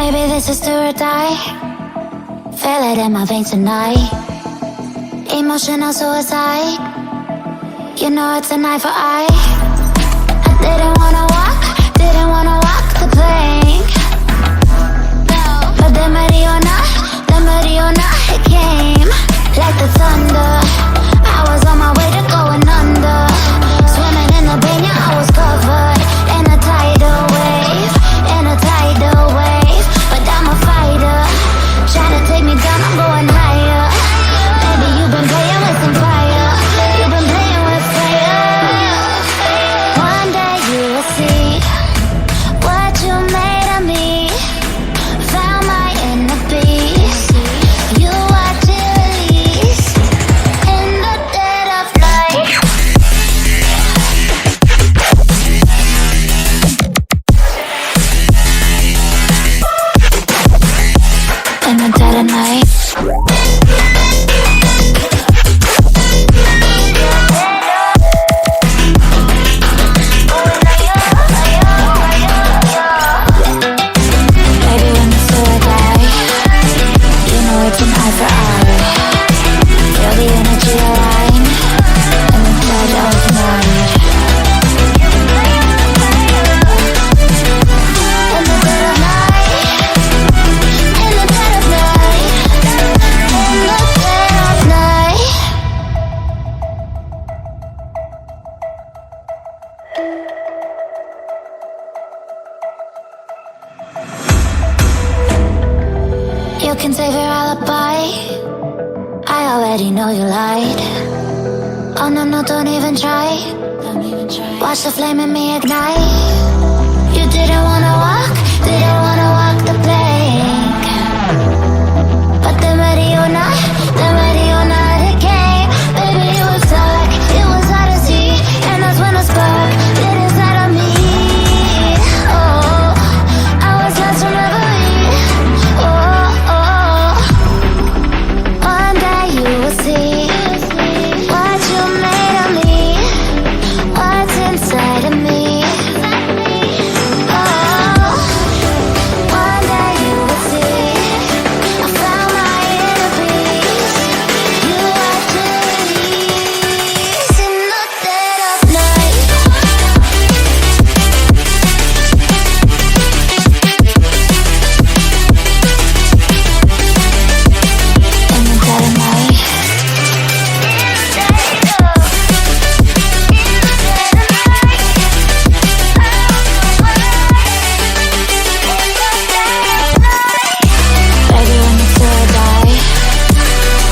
Baby, this is do or die. Feel it in my veins tonight. Emotional suicide. You know it's an eye for eye. I didn't wanna walk the plank. But the Mariona, it came like the thunder. I was on my way to going under. Swimming in the banya, I was covered in a tidal wave, But I'm a fighter, trying to take me down, I'm going higher. Baby, you've been playing with some fire. You've been playing with fire. One day you will see what you made of me. Found my inner beast. You watch it release in the dead of night. In the dead of night. Baby, when the sword die, you know it's an eye for eye. Feel the energy align in the dead of night. In the dead of night. In the dead of night. In the dead of night. You can save your alibi. I already know you lied. Oh no, don't even try. Watch the flame in me ignite. You didn't wanna walk the plank. But the Mariona, it came. Baby, it was dark, it was hard to see. And that's when a spark lit inside of me. Oh, I was lost from reverie. Oh, one day you will see what you made of me, what's inside of me. Oh, one day you will see I found my inner peace. You watch it release in the dead of night. In the dead of night. Baby, when the sword die,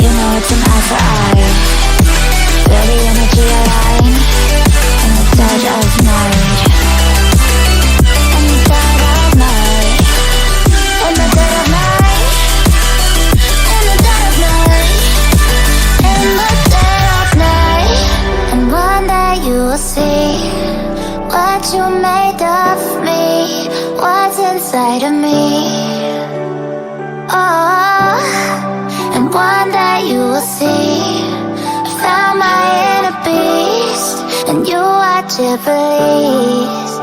you know it's an eye for eye. Feel the energy align in the dead of night. In the dead of night. In the dead of night. In the dead of night. In the dead of night. And one day you will see what you made of me, what's inside of me. Oh, and one day you will see I found my inner beast, and you watch it release.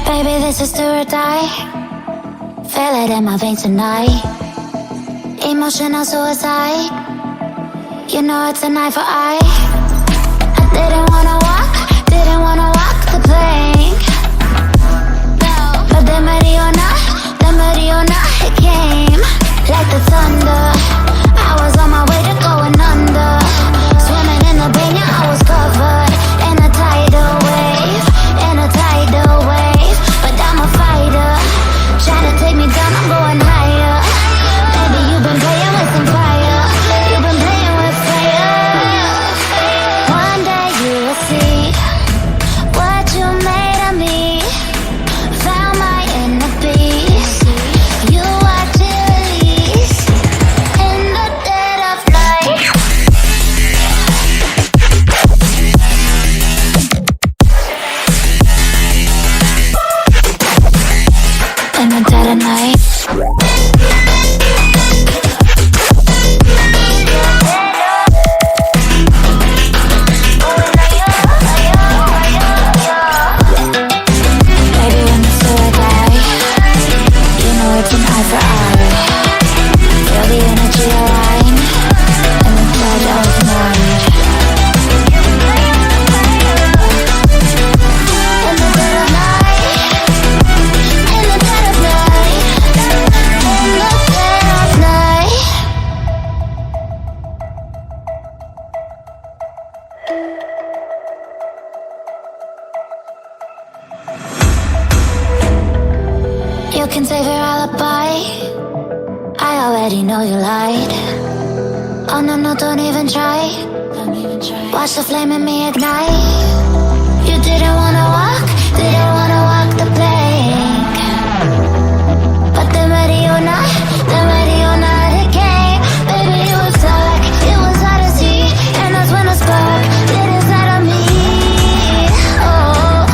Baby, this is do or die. Feel it in my veins tonight. Emotional suicide. You know it's an eye for eye. I didn't wanna walk the plank. But the Mariona, it came like the thunder. I was on my way to going under. Swimming in the banya, I was covered in a tidal wave, But I'm a fighter, trying to take me down, I'm going higher. Baby, you've been playing with some fire. You've been playing with fire. One day you will see what you made of me. Found my inner beast. You watch it release in already know you lied. Oh no, no, don't even try. Watch the flame in me ignite. You didn't wanna walk the plank. But then ready or not, it came. Baby, it was dark, it was hard to see. And that's when the spark lit inside of me. Oh,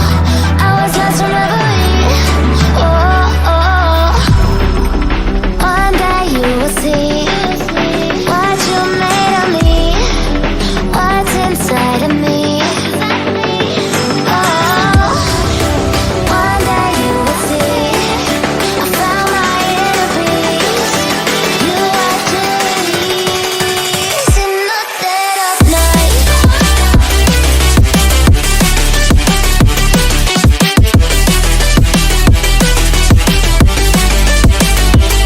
I was lost from reverie. Oh, oh. One day you will see what you made of me, what's inside of me. Oh, one day you will see I found my inner peace. You are release in the dead of night.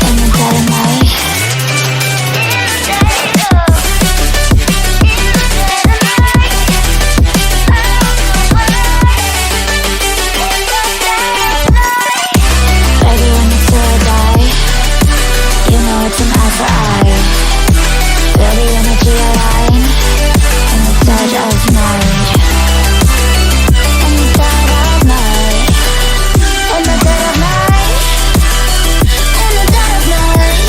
In the dead of night. Baby, when you feel or die, you know it's an eye for eye. Feel the energy align in the dead of night. In the dead of night. In the dead of night. In the dead of night.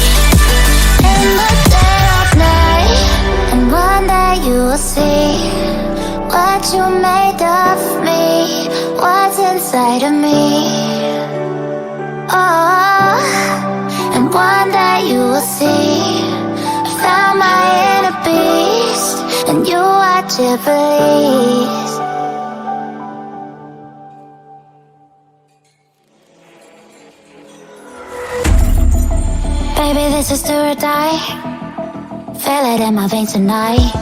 In the dead of night. And one day you will see what you made of me, what's inside of me. Oh, and one day you will see I found my inner beast, and you watch it release. Baby, this is do or die. Feel it in my veins tonight.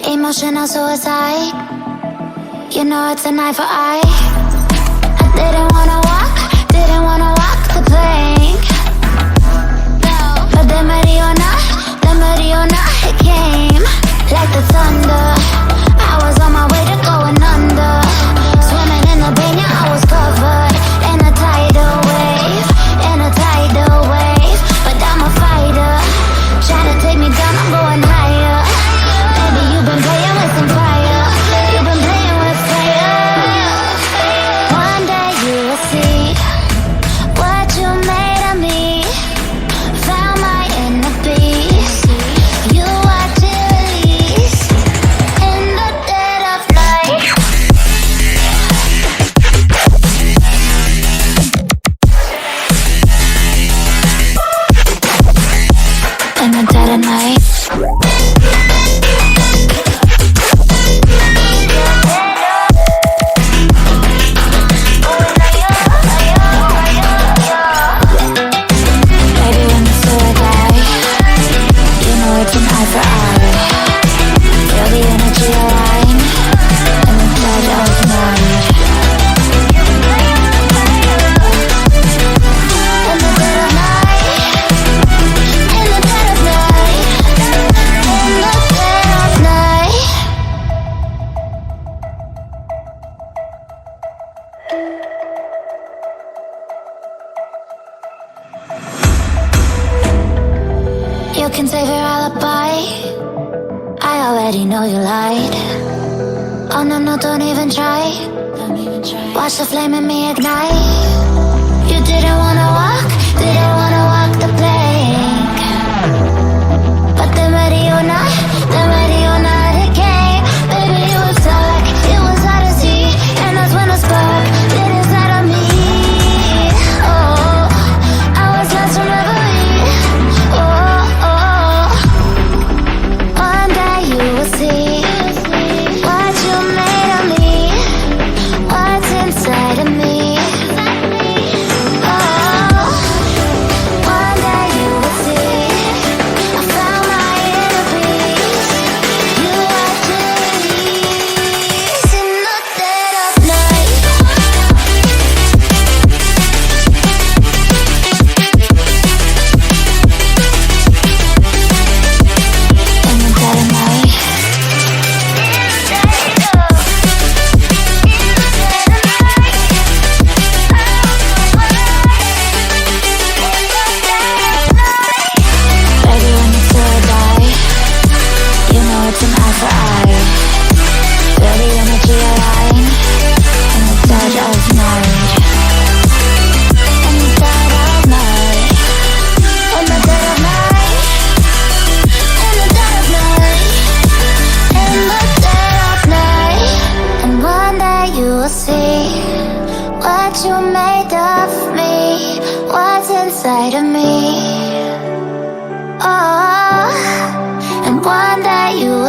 Emotional suicide. You know it's an eye for eye. I didn't wanna walk the plank. No, but then ready or not, it came like the thunder. I was on my way to going under. Swimming in the pain, yeah, I was covered in a tidal wave, But I'm a fighter, trying to take me down, I'm going higher. Baby, you've been playing with some fire. You've been playing with fire. One day you will see what you made of me. Found my inner beast. You watch it release in the dead of night. In the dead of night. Baby, when you feel or die, you know it's an eye for eye. Feel the energy align in the dead of night. In the dead of night. In the dead of night. In the dead of night. You can save your alibi. I already know you lied. Oh no, no, don't even try. Watch the flame in me ignite. You didn't wanna walk the plank. But then ready or not, it came. Baby, it was dark, it was hard to see. And that's when the spark lit inside of me. Oh, I was lost from reverie. Oh, oh. One day you will see what you made of me, what's inside of me. Oh,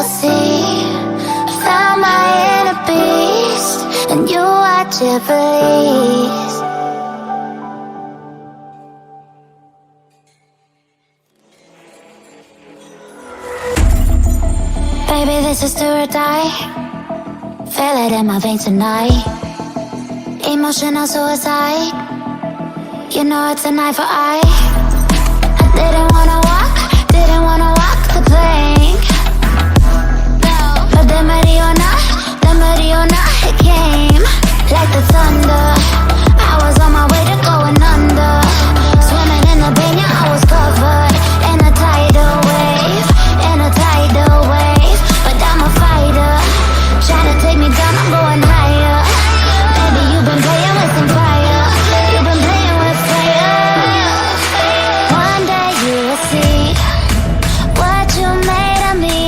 will see. Found my inner beast, and you watch it release. Baby, this is do or die. Feel it in my veins tonight. Emotional suicide. You know it's an eye for eye. I didn't wanna walk the plank. But the Mariona, it came like the thunder. I was on my way to going under. Swimming in the banya, I was covered in a tidal wave, But I'm a fighter, trying to take me down, I'm going higher. Baby, you've been playing with some fire. You've been playing with fire. One day you will see what you made of me.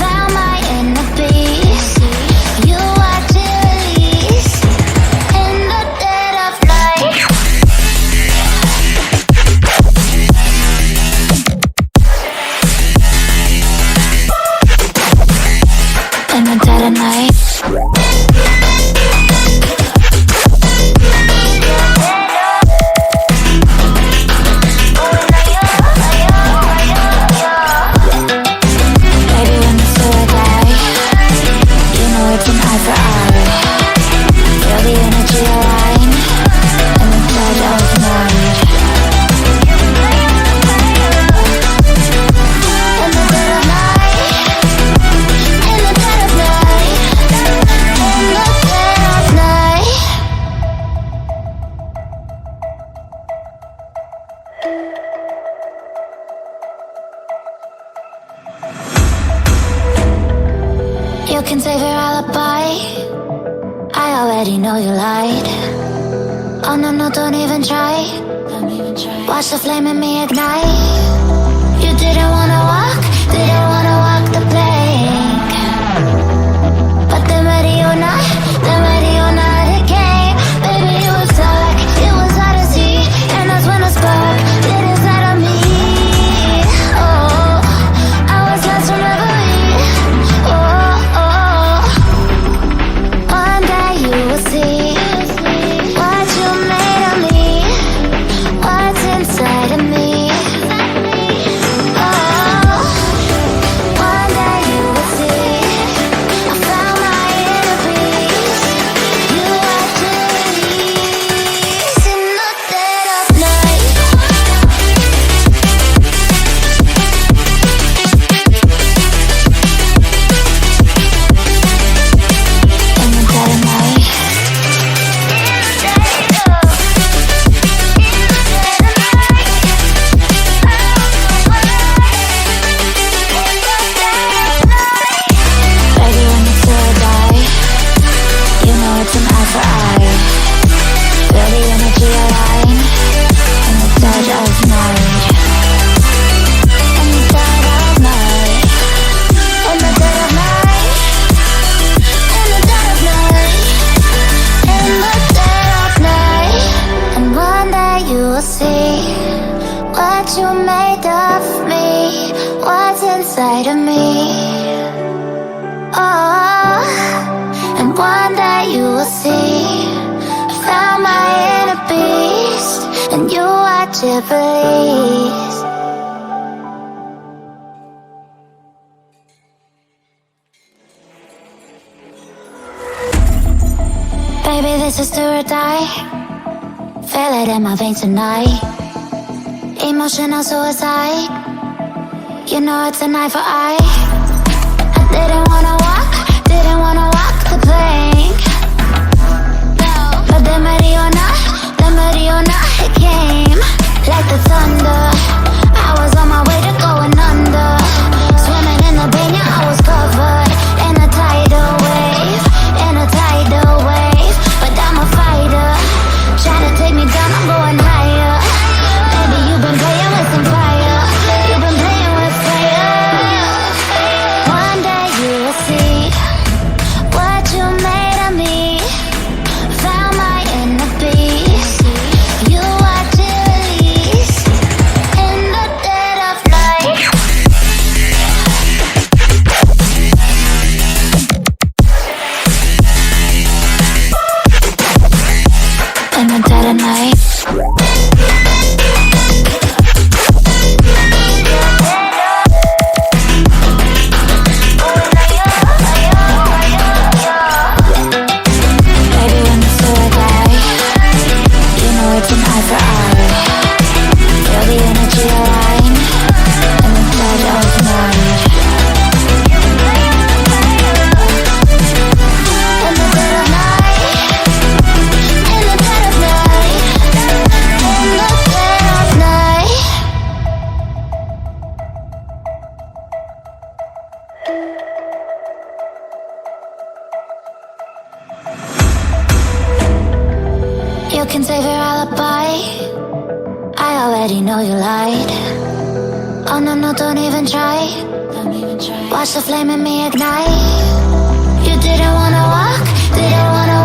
Found my inner beast. You watch it release in the dead of night. In the dead of night. Baby, when the sword die, you know it's an eye for eye. Feel the energy align in the dead of night. In the dead of night. In the dead of night. In the dead of night. You can save your alibi. I already know you lied. Oh no, no, don't even try. Watch the flame in me ignite. You didn't wanna walk the plank. But the Mariona, it came. Baby, it was dark, it was hard to see. And that's when the spark lit inside of me. Oh, I was lost from reverie. Oh, one day you will see what you made of me, what's inside of me. Oh, one day you will see. I found my inner peace. You watch it release in the dead of night. In the dead of night. Baby, when the sword die, you know it's an eye for eye. Feel the energy align in the dead of night. In the dead of night. In the dead of night. In the dead of night. In the dead of night. And one day you will see what you made of me, what's inside of me. Oh, and one day you will see. Found my inner beast, and you watch it release. Baby, this is do or die. Feel it in my veins tonight. Emotional suicide. You know it's an eye for eye. I didn't wanna walk the plank. But the Mariona, it came like the thunder. I was on my way to going under. Swimming in the banya, I was covered in a tidal wave, But I'm a fighter, trying to take me down, I'm going higher. Baby, you've been playing with some fire. You've been playing with fire. One day you will see what you made of me. Found my inner beast. You watch it release in can save your alibi. I already know you lied. Oh no, no, don't even try. Watch the flame in me ignite. You didn't wanna walk, didn't wanna